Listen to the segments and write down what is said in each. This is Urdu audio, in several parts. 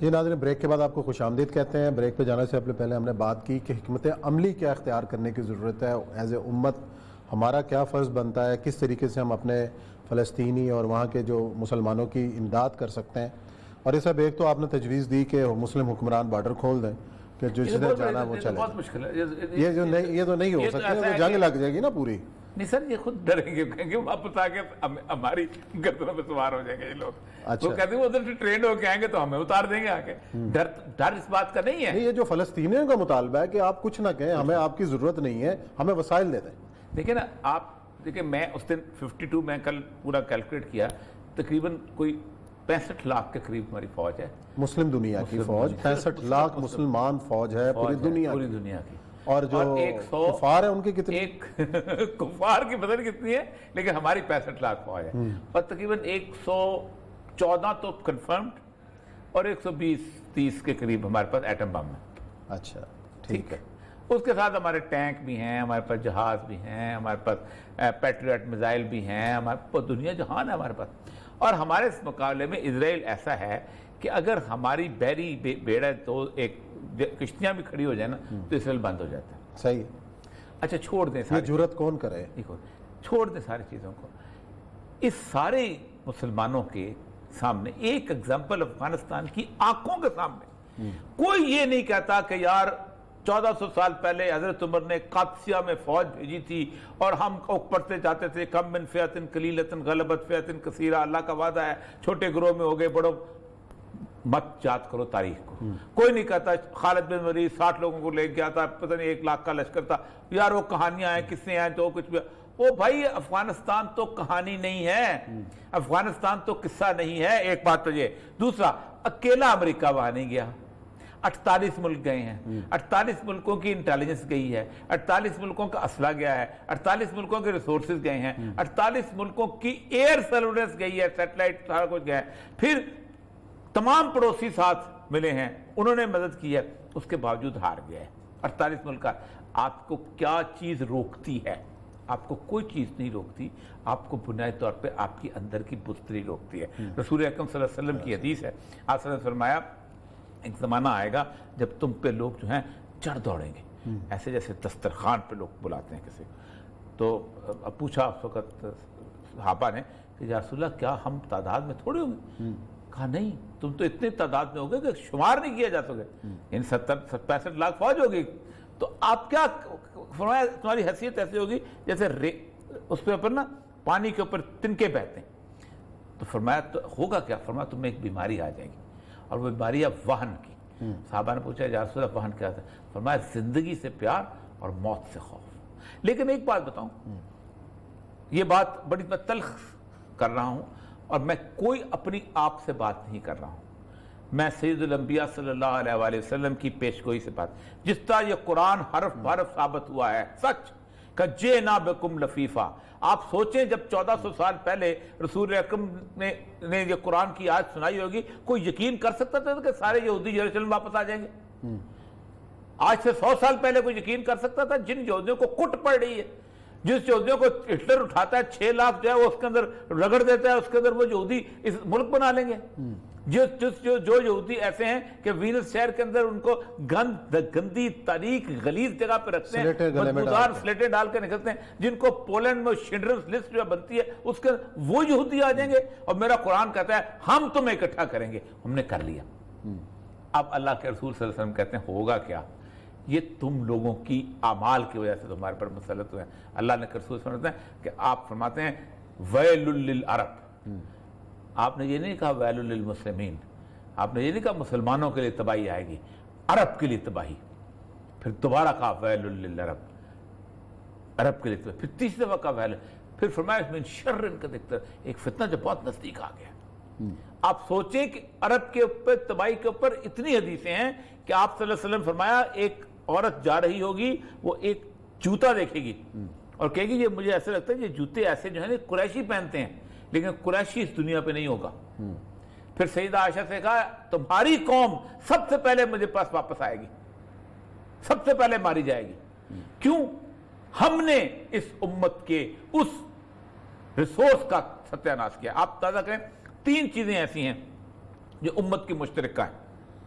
جی ناظرین، بریک کے بعد آپ کو خوش آمدید کہتے ہیں۔ بریک پہ جانے سے پہلے ہم نے بات کی کہ حکمت عملی کیا اختیار کرنے کی ضرورت ہے، ایز اے امت ہمارا کیا فرض بنتا ہے، کس طریقے سے ہم اپنے فلسطینی اور وہاں کے جو مسلمانوں کی امداد کر سکتے ہیں۔ اور اس اب ایک تو آپ نے تجویز دی کہ مسلم حکمران بارڈر کھول دیں کہ جس نے جانا وہ چلے۔ بہت مشکل ہے یہ تو نہیں ہو سکتا، تو جنگ لگ جائے گی نا پوری۔ نہیں سر، یہ خود ڈریں گے، کہیں گے واپس آ کے ہماری گردنوں پہ سوار ہو جائیں گے یہ لوگ۔ وہ کہتے ہیں ادھر سے ٹرینڈ ہو کے آئیں گے تو ہمیں اتار دیں گے آ کے۔ ڈر اس بات کا نہیں ہے۔ یہ جو فلسطینیوں کا مطالبہ ہے کہ آپ کچھ نہ کہیں، ہمیں آپ کی ضرورت نہیں ہے، ہمیں وسائل دے دیں۔ دیکھیں نا آپ، دیکھیں میں اس دن 52 میں کل پورا کیلکولیٹ کیا، تقریباً کوئی 65 لاکھ کے قریب ہماری فوج ہے، مسلم دنیا کی فوج 65 لاکھ مسلمان فوج ہے پوری دنیا کی۔ اور جو کفار ہیں ان کی کتنی؟ ایک کفار کی پتہ نہیں کتنی ہے، لیکن ہماری 65 لاکھ فوج ہے، اور تقریباً 114 تو کنفرمڈ اور 120-30 کے قریب ہمارے پاس ایٹم بم ہے۔ اچھا ٹھیک ہے۔ اس کے ساتھ ہمارے ٹینک بھی ہیں، ہمارے پاس جہاز بھی ہیں، ہمارے پاس پیٹریٹ میزائل بھی ہیں، ہمارے پاس دنیا جہان ہے ہمارے پاس۔ اور ہمارے اس مقابلے میں اسرائیل ایسا ہے کہ اگر ہماری بحری بیڑا تو ایک کشتیاں بھی کھڑی ہو جائیں نا تو اسرائیل بند ہو جاتا ہے۔ صحیح۔ اچھا چھوڑ دیں، یہ جرات کون کرے؟ چھوڑ دیں ساری چیزوں کو۔ اس سارے مسلمانوں کے سامنے ایک ایگزامپل افغانستان کی آنکھوں کے سامنے، کوئی یہ نہیں کہتا کہ یار 1400 سال پہلے حضرت عمر نے قادسیہ میں فوج بھیجی تھی اور ہم پڑھتے جاتے تھے کم من فئۃ قلیلۃ غلبت فئۃ کثیرہ، اللہ کا وعدہ ہے چھوٹے گروہ میں ہو گئے بڑوں۔ مت یاد کرو تاریخ کو۔ کوئی نہیں کہتا خالد بن ولید 60 لوگوں کو لے گیا تھا، پتہ نہیں 1 لاکھ کا لشکر تھا، یار وہ کہانیاں ہیں، کس سے ہیں تو کچھ بھی۔ وہ بھائی افغانستان تو کہانی نہیں ہے، افغانستان تو قصہ نہیں ہے، ایک بات تو یہ۔ دوسرا، اکیلا امریکہ وہاں نہیں گیا، 48 ملک گئے ہیں، 48 ملکوں کی انٹیلیجنس گئی ہے، 48 ملکوں کا اسلحہ گیا ہے، 48 ملکوں کے ریسورسز گئے ہیں، 48 ملکوں کی ایئر سرویلنس گئی ہے، سیٹلائٹ سارا کچھ گیا ہے، پھر تمام پڑوسی ساتھ ملے ہیں، انہوں نے مدد کی ہے، اس کے باوجود ہار گیا ہے 48 ملک کا۔ آپ کو کیا چیز روکتی ہے؟ آپ کو کوئی چیز نہیں روکتی، آپ کو بنیادی طور پہ آپ کی اندر کی بزدلی روکتی ہے۔ رسول اکرم صلی اللہ علیہ وسلم کی حدیث ہے، آپ صلی اللہ علیہ وسلم فرمایا ایک زمانہ آئے گا جب تم پہ لوگ جو ہیں چڑھ دوڑیں گے، ایسے جیسے دسترخوان پہ لوگ بلاتے ہیں کسی۔ تو پوچھا اس وقت صحابہ نے کہ یا رسول اللہ کیا ہم تعداد میں تھوڑے ہوں گے؟ کہا نہیں، تم تو اتنے تعداد میں ہوگے کہ شمار نہیں کیا جا سکے، یعنی 65 لاکھ فوج ہوگی۔ تو آپ کیا فرمایا، تمہاری حیثیت ایسی ہوگی جیسے اس پہ اوپر نا پانی کے اوپر تنکے بہتے ہیں۔ تو فرمایا تو ہوگا کیا؟ فرمایا تمہیں ایک بیماری آ جائے گی، اور وہ بیماری ہے وہن کی۔ صحابہ نے پوچھا یا رسول اللہ وہن کیا تھا؟ فرمایا زندگی سے پیار اور موت سے خوف۔ لیکن ایک بات بتاؤں، یہ بات بڑی میں تلخ کر رہا ہوں اور میں کوئی اپنی آپ سے بات نہیں کر رہا ہوں، میں سید الانبیاء صلی اللہ علیہ وآلہ وسلم کی پیشگوئی سے بات، جس طرح یہ قرآن حرف بحرف ثابت ہوا ہے سچ کہ جئنا بکم لفیفا۔ آپ سوچیں جب 1400 سال پہلے رسول اکرم نے یہ قرآن کی آیت سنائی ہوگی، کوئی یقین کر سکتا تھا کہ سارے یہودی یروشلم واپس آ جائیں گے؟ آج سے 100 سال پہلے کوئی یقین کر سکتا تھا؟ جن یہودیوں کو کٹ پڑ رہی ہے، جس یہودیوں کو ہٹلر اٹھاتا ہے 6 لاکھ جو ہے وہ اس کے اندر رگڑ دیتا ہے، اس کے اندر وہ یہودی اس ملک بنا لیں گے۔ جو یہودی ایسے ہیں کہ وینس شہر کے اندر ان کو گندی تاریخ غلیظ جگہ پہ رکھتے ہیں، بدبودار سلیٹیں ڈال کے نکلتے ہیں، جن کو پولینڈ میں شنڈرنس لسٹ جو بنتی ہے اس کے وہ یہودی آ جائیں گے، اور میرا قرآن کہتا ہے ہم تمہیں اکٹھا کریں گے۔ ہم نے کر لیا۔ اب اللہ کے رسول صلی اللہ علیہ وسلم کہتے ہیں ہوگا کیا؟ یہ تم لوگوں کی اعمال کی وجہ سے تمہارے پر مسلط ہوئے ہیں۔ اللہ نے رسول فرماتے ہیں کہ آپ فرماتے ہیں ویل للعرب، آپ نے یہ نہیں کہا ویل للمسلمین، آپ نے یہ نہیں کہا مسلمانوں کے لیے تباہی آئے گی، عرب کے لیے تباہی۔ پھر دوبارہ کہا ویل للعرب، عرب کے لیے تباہی، پھر تیسری دفعہ کہا ویل، پھر فرمایا من شر ان کا دکھتا ایک فتنہ جو بہت نزدیک آ گیا۔ آپ سوچیں کہ عرب کے اوپر تباہی کے اوپر اتنی حدیثیں ہیں کہ آپ صلی اللہ علیہ وسلم فرمایا ایک عورت جا رہی ہوگی، وہ ایک جوتا دیکھے گی اور کہے گی یہ مجھے ایسے لگتا ہے یہ جوتے ایسے جو ہیں قریشی پہنتے ہیں، لیکن قریشی اس دنیا پہ نہیں ہوگا۔ پھر سیدہ عائشہ سے کہا تمہاری قوم سب سے پہلے مجھے پاس واپس آئے گی، سب سے پہلے ماری جائے گی۔ کیوں؟ ہم نے اس امت کے اس ریسورس کا ستیہ ناش کیا۔ آپ تازہ کریں 3 چیزیں ایسی ہیں جو امت کی مشترکہ ہیں،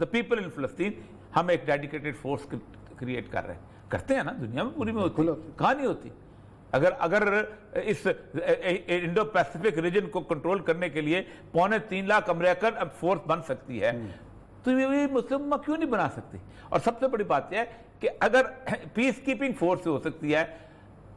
the people in Palestine, ہم ایک ڈیڈیکیٹڈ فورس کریٹ کر رہے ہیں. کرتے ہیں نا, دنیا میں پوری میں ہوتی ہے, کہاں نہیں ہوتی. اگر اس انڈو پیسیفک ریجن کو کنٹرول کرنے کے لیے 3.25 لاکھ امریکن فورس بن سکتی ہے, تو یہ مسلم امہ کیوں نہیں بنا سکتی؟ اور سب سے بڑی بات یہ ہے کہ اگر پیس کیپنگ فورس ہو سکتی ہے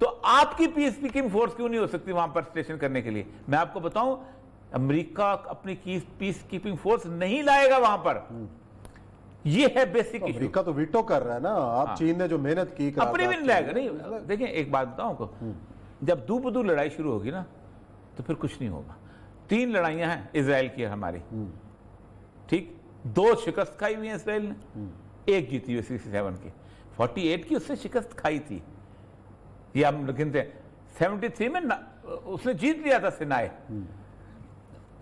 تو آپ کی پیس کیپنگ فورس کیوں نہیں ہو سکتی وہاں پر اسٹیشن کرنے کے لیے؟ میں آپ کو بتاؤں, امریکہ اپنی پیس کیپنگ فورس نہیں لائے گا وہاں پر. یہ ہے بیسک ایشو. امریکہ تو ویٹو کر رہا ہے نا, آپ چین نے جو محنت کی اپنی بھی نہیں لائے گا. نہیں دیکھیں, ایک بات بتاؤں کو, جب دو بدو لڑائی شروع ہوگی نا تو پھر کچھ نہیں ہوگا. 3 لڑائیاں ہیں اسرائیل کی ہماری, ٹھیک, 2 شکست کھائی ہوئی ہیں اسرائیل نے, 1 جیتی ہوئی 67 کی, 48 کی اس سے شکست کھائی تھی. یہ ہم گنتے ہیں 73 میں اس نے جیت لیا تھا سینائے.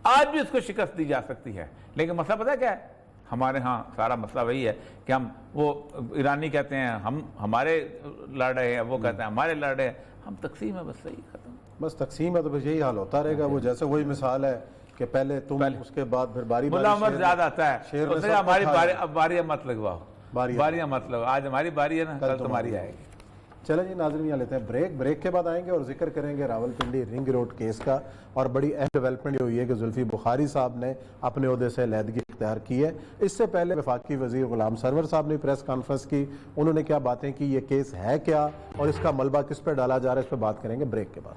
آج بھی اس کو شکست دی جا سکتی ہے, لیکن مسئلہ پتہ ہے کیا ہے؟ ہمارے ہاں سارا مسئلہ وہی ہے کہ ہم, وہ ایرانی کہتے ہیں ہم ہمارے لڑ رہے ہیں, وہ کہتے ہیں ہمارے لڑ رہے ہیں, ہم تقسیم ہے, بس صحیح ختم. بس تقسیم ہے تو پھر یہی حال ہوتا رہے گا. وہ جیسے وہی مثال ہے کہ پہلے تم, اس کے بعد پھر باری ملا عمر زیادہ آتا ہے, اس نے ہماری باریاں مت لگواؤ, باریاں مت لگواؤ, آج ہماری باری ہے نا, کل تمہاری آئے گی. چلیں جی ناظرین, یہاں لیتے ہیں بریک کے بعد آئیں گے اور ذکر کریں گے راولپنڈی رنگ روڈ کیس کا. اور بڑی اہم ڈیولپمنٹ ہوئی ہے کہ زلفی بخاری صاحب نے اپنے عہدے سے علیحدگی اختیار کی ہے. اس سے پہلے وفاقی وزیر غلام سرور صاحب نے پریس کانفرنس کی, انہوں نے کیا باتیں کی, یہ کیس ہے کیا اور اس کا ملبہ کس پہ ڈالا جا رہا ہے, اس پہ بات کریں گے بریک کے بعد.